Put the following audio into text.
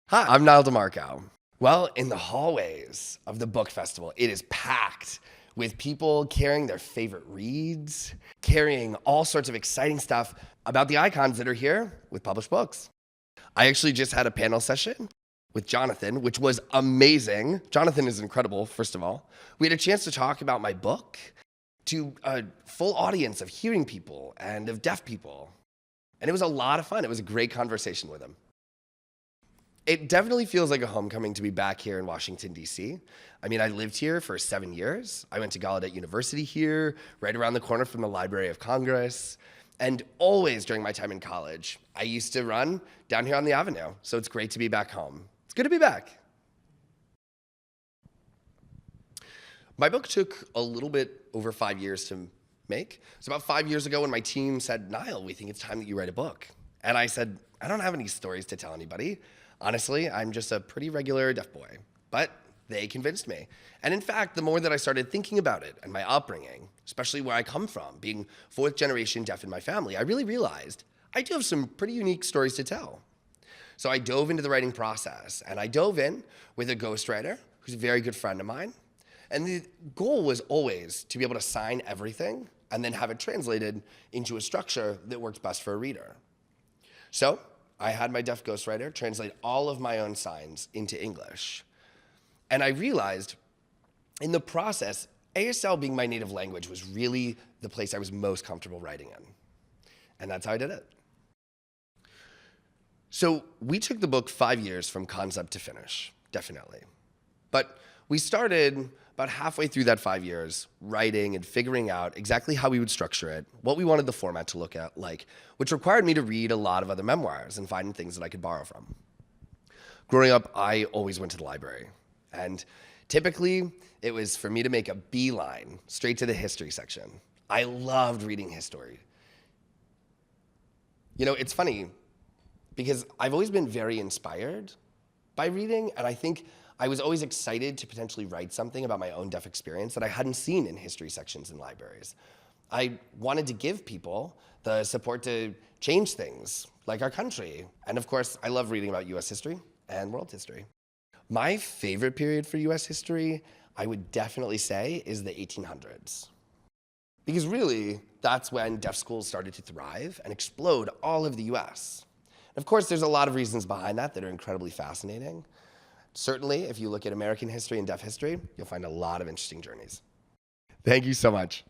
Hi, I'm Nyle DiMarco. Well, in the hallways of the book festival, it is packed with people carrying their favorite reads, carrying all sorts of exciting stuff about the icons that are here with published books. I actually just had a panel session with Jonathan, which was amazing. Jonathan is incredible, first of all. We had a chance to talk about my book to a full audience of hearing people and of deaf people. And it was a lot of fun. It was a great conversation with him. It definitely feels like a homecoming to be back here in Washington, D.C. I mean, I lived here for 7 years. I went to Gallaudet University here, right around the corner from the Library of Congress. And always during my time in college, I used to run down here on the Avenue. So it's great to be back home. It's good to be back. My book took a little bit over 5 years to make. So about 5 years ago when my team said, Nyle, we think it's time that you write a book. And I said, I don't have any stories to tell anybody. Honestly, I'm just a pretty regular deaf boy, but they convinced me. And in fact, the more that I started thinking about it and my upbringing, especially where I come from, being fourth generation deaf in my family, I really realized I do have some pretty unique stories to tell. So I dove into the writing process, and I dove in with a ghostwriter who's a very good friend of mine. And the goal was always to be able to sign everything and then have it translated into a structure that worked best for a reader. So I had my deaf ghostwriter translate all of my own signs into English. And I realized in the process, ASL being my native language was really the place I was most comfortable writing in. And that's how I did it. So we took the book 5 years from concept to finish, definitely. But we started about halfway through that 5 years writing and figuring out exactly how we would structure it, what we wanted the format to look at like, which required me to read a lot of other memoirs and find things that I could borrow from. Growing up, I always went to the library. And typically, it was for me to make a beeline straight to the history section. I loved reading history. You know, it's funny because I've always been very inspired by reading, and I think I was always excited to potentially write something about my own deaf experience that I hadn't seen in history sections in libraries. I wanted to give people the support to change things, like our country. And of course, I love reading about US history and world history. My favorite period for US history, I would definitely say, is the 1800s. Because really, that's when deaf schools started to thrive and explode all over the US. Of course, there's a lot of reasons behind that are incredibly fascinating. Certainly, if you look at American history and deaf history, you'll find a lot of interesting journeys. Thank you so much.